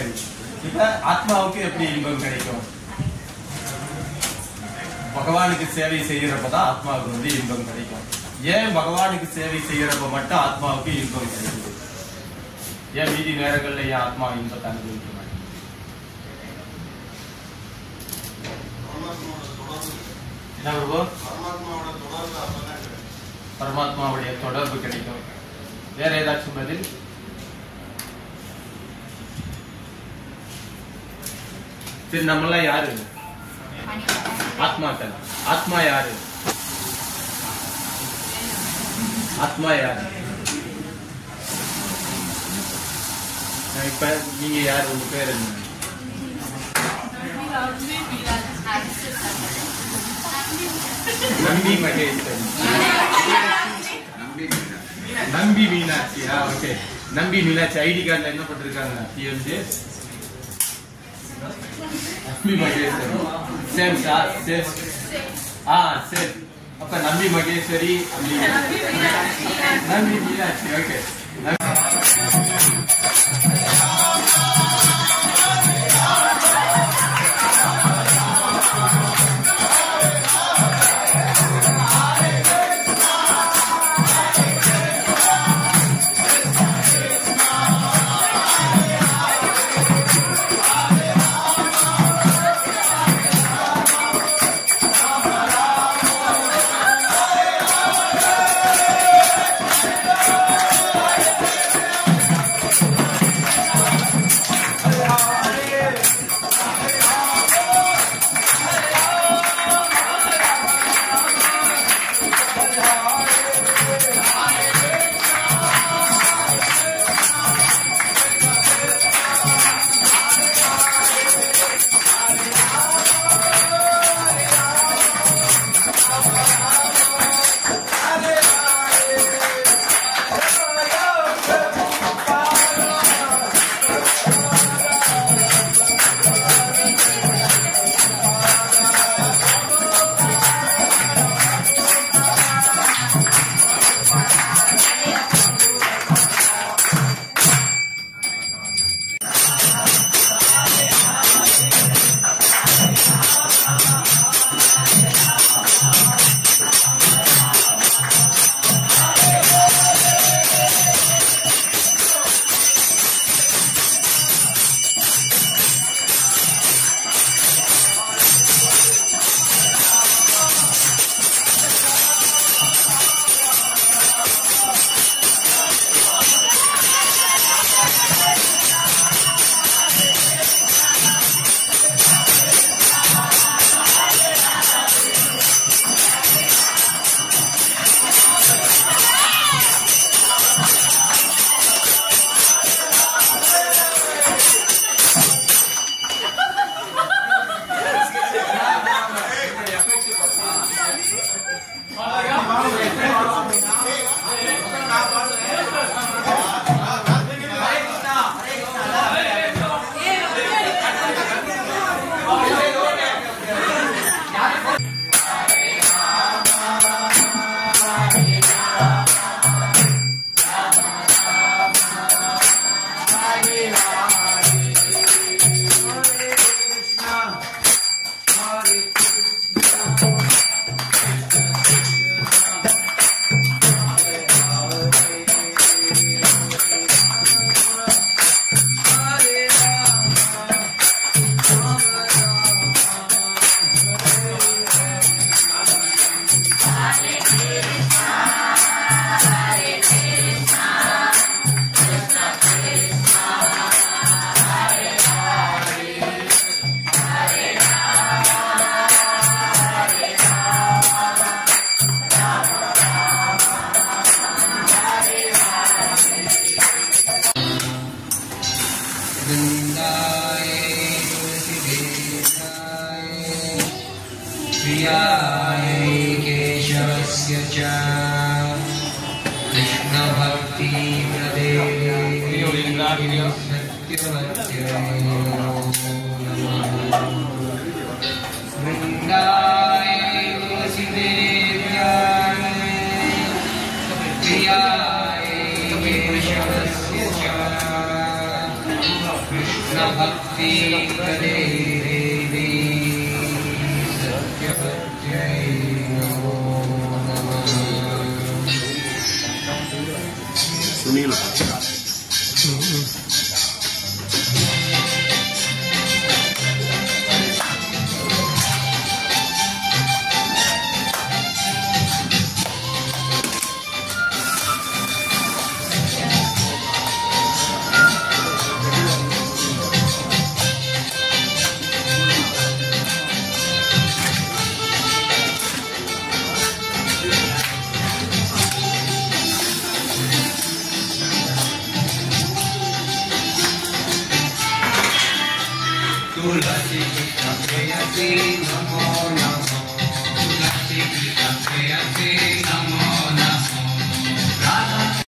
சரி, இப்ப ஆத்மாவுக்கு எப்படி இன்பம் கிடைக்கும்? பகவானுக்கு சேவை செய்யறப்பதான் ஆத்மாவுக்கு வந்து இன்பம் கிடைக்கும். ஏன் பகவானுக்கு சேவை செய்யறப்ப மட்டும் ஆத்மாவுக்கு இன்பம் கிடைக்குது? ஏன் மீதி நேரங்கள்ல ஏன் ஆத்மா இன்பத்தை அனுபவிக்க மாட்டேங்குது? என்ன வருவோம்? பரமாத்மாவுடைய தொடர்பு கிடைக்கும். வேற ஏதாச்சும் பதில்? சரி, நம்மளாம் யாரு? ஆத்மாக்கள். ஆத்மா யாரு? ஆத்மா யாரு? இப்ப நீங்க யாரு? உங்க பேர் என்ன? நம்பி மகேஸ்வரி. நம்பி மீனாட்சியா? ஓகே, நம்பி மீனாட்சி. ஐடி கார்டுல என்ன பண்ணிருக்காங்க? நம்பி மகேஸ்வரி. Same sir, same. சரி, அப்ப நம்பி மகேஸ்வரி, நம்பி மீனாட்சி. ஓகே. भक्ति करे देवी सत्यवत्यै नमो नमः। सुनील तुलसी कृष्ण प्रेयसी